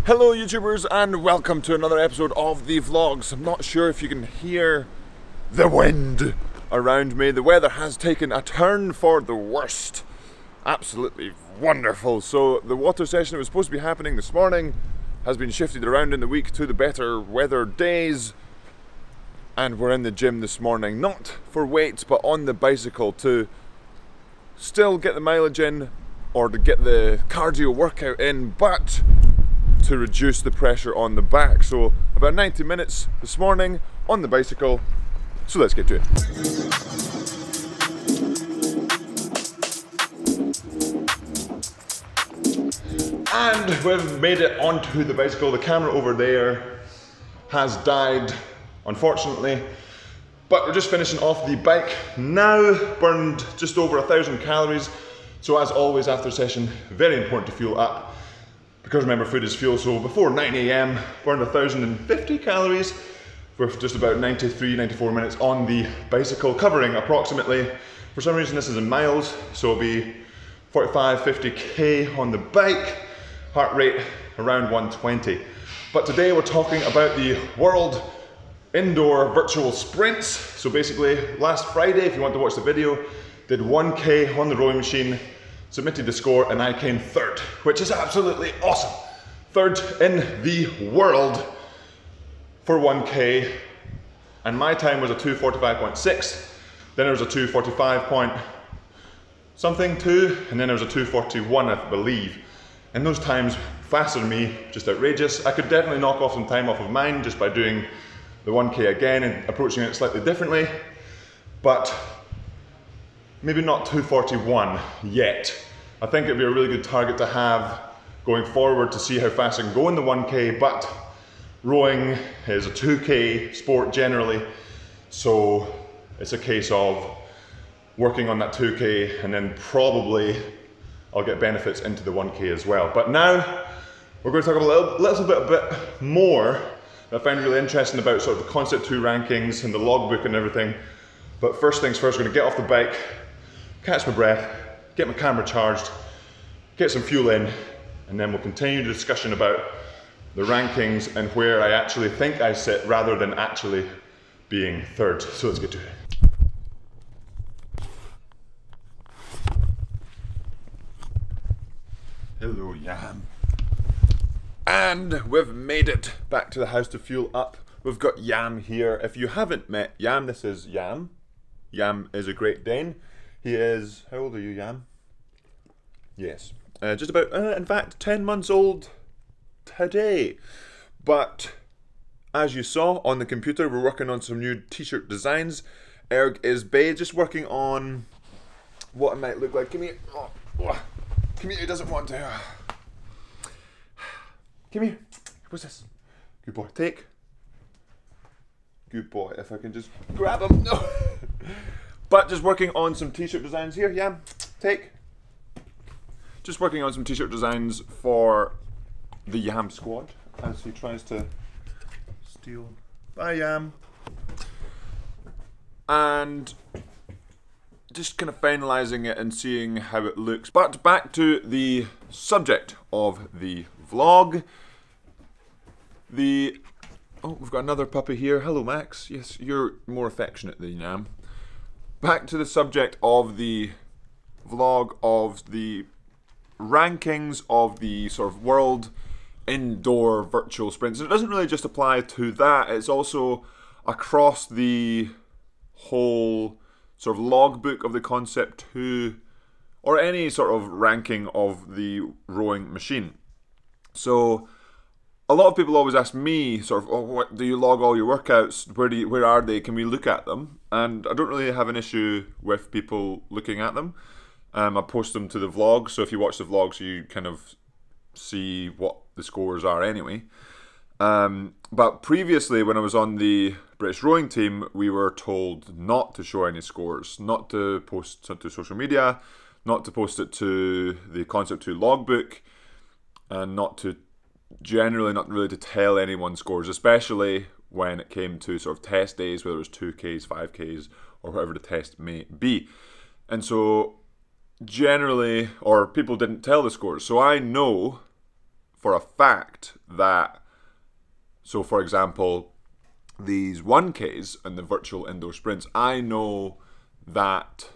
Hello YouTubers and welcome to another episode of the vlogs. I'm not sure if you can hear the wind around me. The weather has taken a turn for the worst. Absolutely wonderful. So the water session that was supposed to be happening this morning has been shifted around in the week to the better weather days. And we're in the gym this morning, not for weights but on the bicycle to still get the mileage in or to get the cardio workout in, but to reduce the pressure on the back. So about 90 minutes this morning on the bicycle. So let's get to it. And we've made it onto the bicycle. The camera over there has died, unfortunately. But we're just finishing off the bike now. Burned just over 1,000 calories. So as always after a session, very important to fuel up. Because remember, food is fuel, so before 9 AM, burned 1,050 calories for just about 93, 94 minutes on the bicycle, covering approximately, for some reason this is in miles, so it'll be 45, 50k on the bike, heart rate around 120. But today we're talking about the World Indoor Virtual Sprints. So basically, last Friday, if you want to watch the video, did 1k on the rowing machine, submitted the score, and I came third, which is absolutely awesome. Third in the world for 1k, and my time was a 2:45.6, then there was a 2:45 point something too, and then there was a 2:41, I believe. And those times, faster than me, just outrageous. I could definitely knock off some time off of mine just by doing the 1k again and approaching it slightly differently, but maybe not 2:41 yet. I think it'd be a really good target to have going forward to see how fast I can go in the 1k, but rowing is a 2k sport generally, so it's a case of working on that 2k and then probably I'll get benefits into the 1k as well. But now we're going to talk a little bit more that I find really interesting about sort of the Concept 2 rankings and the logbook and everything. But first things first, we're going to get off the bike, catch my breath, get my camera charged, get some fuel in, and then we'll continue the discussion about the rankings and where I actually think I sit rather than actually being third. So let's get to it. Hello, Yam. And we've made it back to the house to fuel up. We've got Yam here. If you haven't met Yam, this is Yam. Yam is a Great Dane. He is, how old are you, Yam? Yes, just about, in fact, 10 months old today. But as you saw on the computer, we're working on some new t-shirt designs. Erg is just working on what it might look like. Come here. Oh, come here, he doesn't want to. Come here. What's this? Good boy. Take. Good boy. If I can just grab him. No. But just working on some t-shirt designs here. Yam, take. Just working on some t-shirt designs for the Yam squad as he tries to steal. Bye, Yam. And just kind of finalising it and seeing how it looks. But back to the subject of the vlog. Oh, we've got another puppy here. Hello, Max. Yes, you're more affectionate than Yam. Back to the subject of the vlog of the rankings of the sort of World Indoor Virtual Sprints. It doesn't really just apply to that, it's also across the whole sort of logbook of the Concept 2 or any sort of ranking of the rowing machine. So a lot of people always ask me sort of, oh, what, do you log all your workouts? Where are they? Can we look at them? And I don't really have an issue with people looking at them. I post them to the vlog, so if you watch the vlogs, you kind of see what the scores are anyway. But previously, when I was on the British rowing team, we were told not to show any scores, not to post it to social media, not to post it to the Concept 2 logbook, and not really to tell anyone scores, especially when it came to sort of test days, whether it was 2Ks, 5Ks, or whatever the test may be. And so generally, or people didn't tell the scores. So I know for a fact that, so for example, these 1Ks and the virtual indoor sprints, I know that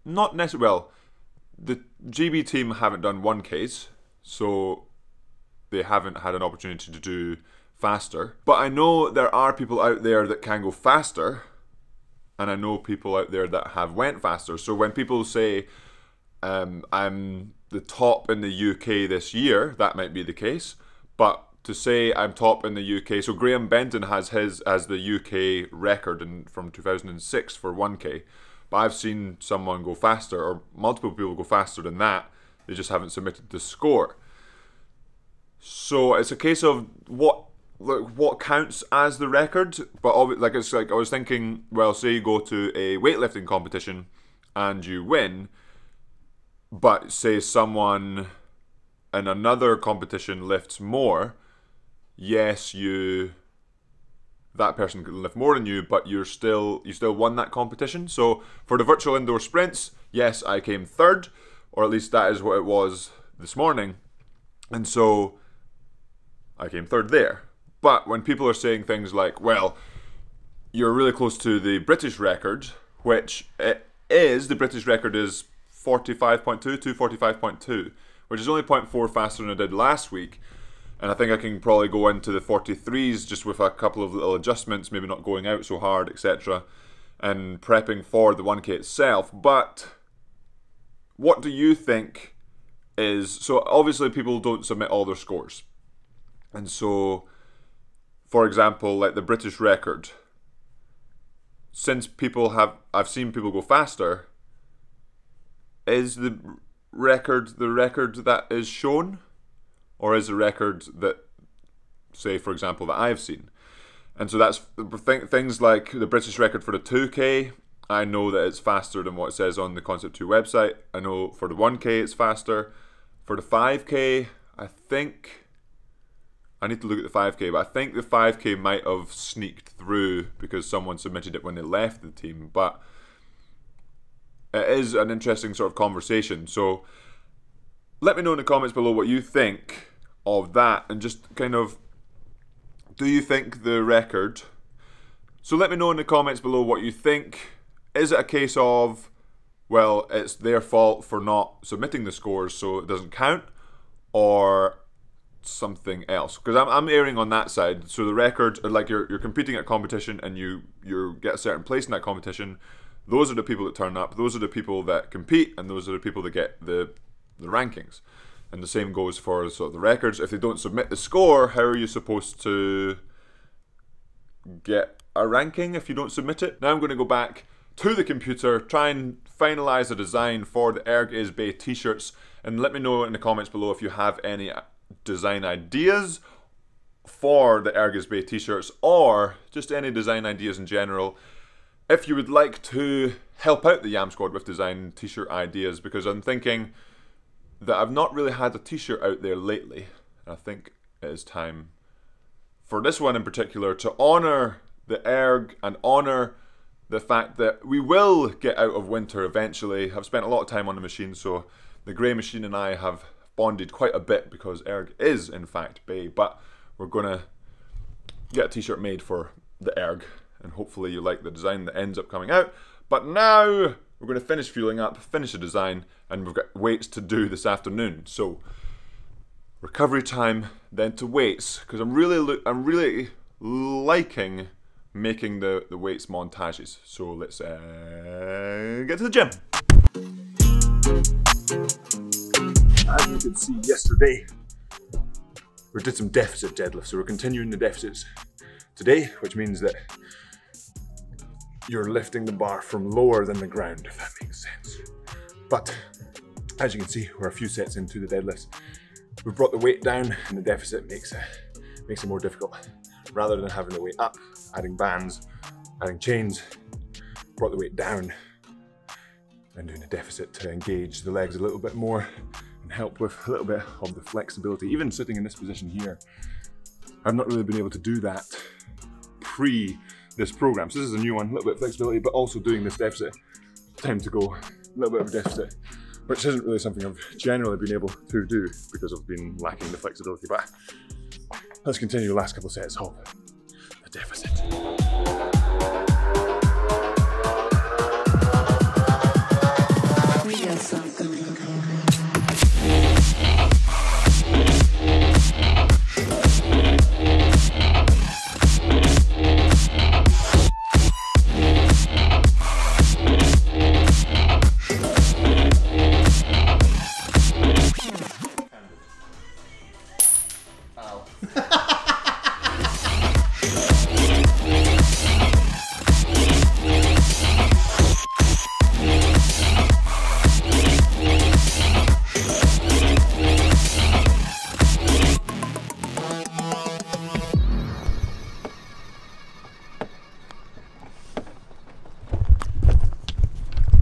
not necessarily, well, the GB team haven't done 1Ks, so they haven't had an opportunity to do faster. But I know there are people out there that can go faster, and I know people out there that have went faster. So when people say, I'm the top in the UK this year, that might be the case. But to say I'm top in the UK, so Graham Benton has his as the UK record from 2006 for 1K. But I've seen someone go faster, or multiple people go faster than that. They just haven't submitted the score. So it's a case of what counts as the record. But like it's like I was thinking, well, say you go to a weightlifting competition and you win, but say someone in another competition lifts more. Yes, that person can lift more than you, but you still won that competition. So for the virtual indoor sprints, yes, I came third, or at least that is what it was this morning. And so I came third there. But when people are saying things like, well, you're really close to the British record, which it is, the British record is 45.2, 245.2, which is only 0.4 faster than I did last week. And I think I can probably go into the 43s just with a couple of little adjustments, maybe not going out so hard, etc. and prepping for the 1K itself. But what do you think is... So obviously people don't submit all their scores. And so, for example, like the British record, since I've seen people go faster, is the record that is shown? Or is a record that, say, for example, that I've seen? And so that's things like the British record for the 2K. I know that it's faster than what it says on the Concept 2 website. I know for the 1K it's faster. For the 5K, I think... I need to look at the 5K, but I think the 5K might have sneaked through because someone submitted it when they left the team. But it is an interesting sort of conversation. So let me know in the comments below what you think of that, and just kind of, do you think the record... So let me know in the comments below what you think. Is it a case of, well, it's their fault for not submitting the scores so it doesn't count, or something else? Because I'm erring on that side. So the record, like you're competing at a competition and you get a certain place in that competition. Those are the people that turn up. Those are the people that compete, and those are the people that get the rankings. And the same goes for sort of the records. If they don't submit the score, how are you supposed to get a ranking if you don't submit it? Now I'm going to go back to the computer, try and finalize a design for the Erg is Bay t-shirts, and let me know in the comments below if you have any design ideas for the Erg is Bay t-shirts, or just any design ideas in general. If you would like to help out the Yam Squad with design t-shirt ideas, because I'm thinking that I've not really had a t-shirt out there lately, and I think it is time for this one in particular to honour the Erg and honour the fact that we will get out of winter eventually. I've spent a lot of time on the machine, so the grey machine and I have bonded quite a bit because Erg is in fact Bay, but we're going to get a t-shirt made for the Erg, and hopefully you like the design that ends up coming out. But now we're going to finish fueling up, finish the design, and we've got weights to do this afternoon. So recovery time, then to weights, because I'm really liking making the weights montages. So let's get to the gym. As you can see yesterday, we did some deficit deadlifts, so we're continuing the deficits today, which means that you're lifting the bar from lower than the ground, if that makes sense. But as you can see, we're a few sets into the deadlifts. We've brought the weight down, and the deficit makes it more difficult. Rather than having the weight up, adding bands, adding chains, brought the weight down and doing a deficit to engage the legs a little bit more and help with a little bit of the flexibility. Even sitting in this position here, I've not really been able to do that pre this program. So this is a new one, a little bit of flexibility, but also doing this deficit. Time to go, a little bit of a deficit which isn't really something I've generally been able to do because I've been lacking the flexibility. But let's continue the last couple of sets of the deficit. We got something in common.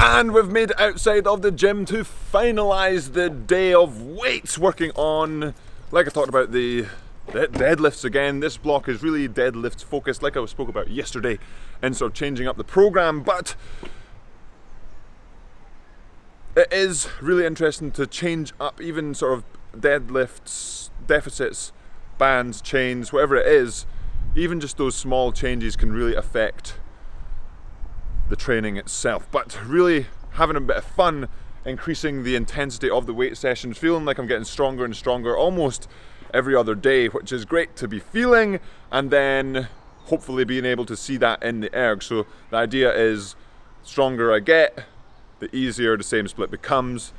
And we've made it outside of the gym to finalise the day of weights, working on, like I talked about, the deadlifts again. This block is really deadlifts focused, like I spoke about yesterday, and sort of changing up the program. But it is really interesting to change up even sort of deadlifts, deficits, bands, chains, whatever it is. Even just those small changes can really affect the training itself. But really having a bit of fun, increasing the intensity of the weight sessions, feeling like I'm getting stronger and stronger almost every other day, which is great to be feeling, and then hopefully being able to see that in the erg. So the idea is, stronger I get, the easier the same split becomes,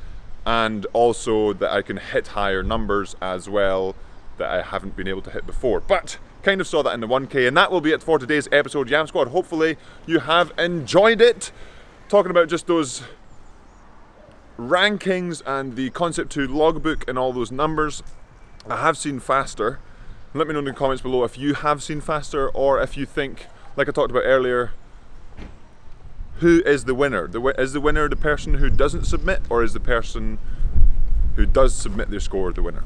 and also that I can hit higher numbers as well that I haven't been able to hit before. But kind of saw that in the 1K, and that will be it for today's episode, Yam Squad. Hopefully you have enjoyed it. Talking about just those rankings and the concept to logbook and all those numbers. I have seen faster. Let me know in the comments below if you have seen faster, or if you think, like I talked about earlier, who is the winner? Is the winner the person who doesn't submit, or is the person who does submit their score the winner?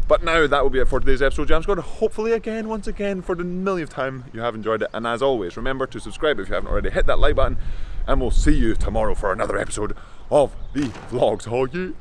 But now that will be it for today's episode, Jam Squad. Hopefully again, once again, for the millionth time, you have enjoyed it. And as always, remember to subscribe if you haven't already. Hit that like button, and we'll see you tomorrow for another episode of the vlogs. Oh yeah.